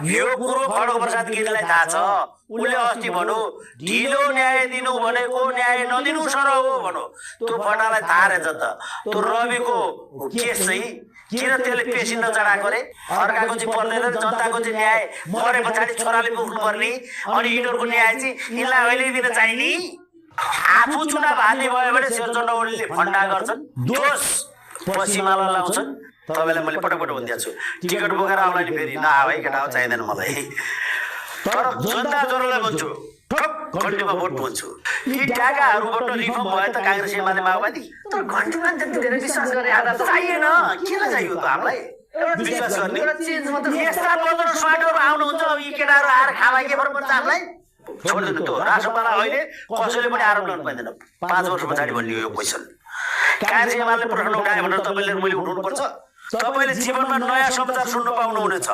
यो कुरो खड्ग प्रसाद गिरीलाई थाहा छ। उसले अस्ति भनौ ढिलो न्याय दिनु भनेको न्याय नदिनु सरह हो भनौ। त्यो फटालाई थाहा रहेछ त। त्यो रविको केस चाहिँ किन त्यसले पेशी नचढाएको रे? अर्काको चाहिँ पर्दैन, जनताको चाहिँ न्याय मरे पछाडि छोराले पुग्नुपर्ने, अनि यिनीहरूको न्याय चाहिँ यिनलाई अहिले दिन चाहिने। आफू चुनाव हाल्ने भयो भने शेरचन्द्र फन्डा गर्छन्, दोष पश्चिमालाई लाउँछन्। तपाईँलाई मैले पटक पटक भनिदिएको छु, टिकट बोकेर आउला नि फेरि नआऊ है केटा, चाहिँदैन मलाई। तर जनता जनलाई भन्छु, घन्टीमा भोट भन्छु। यी ढाकाहरूबाट रिफर्म भयो त काङ्ग्रेस एमाले माओवादी, तर घन्टीमा त्यति धेरै विश्वास गर्ने आधार त चाहिएन। किन चाहियो त हामीलाई विश्वास गर्ने? यस्ता बदल स्वाटहरू आउनुहुन्छ, यी केटाहरू आएर खावा के फरक पर्छ हामीलाई? छोडिदिनु त्यो राष्ट्रपाला। अहिले कसैले पनि आरोप गर्नु पाइँदैन। 5 वर्ष पछाडि भनियो यो क्वेसन। काङ्ग्रेस एमाले प्रश्न उठायो भनेर तपाईँले मैले उठाउनुपर्छ। तपाईँले जीवनमा नयाँ समाचार सुन्न पाउनुहुनेछ।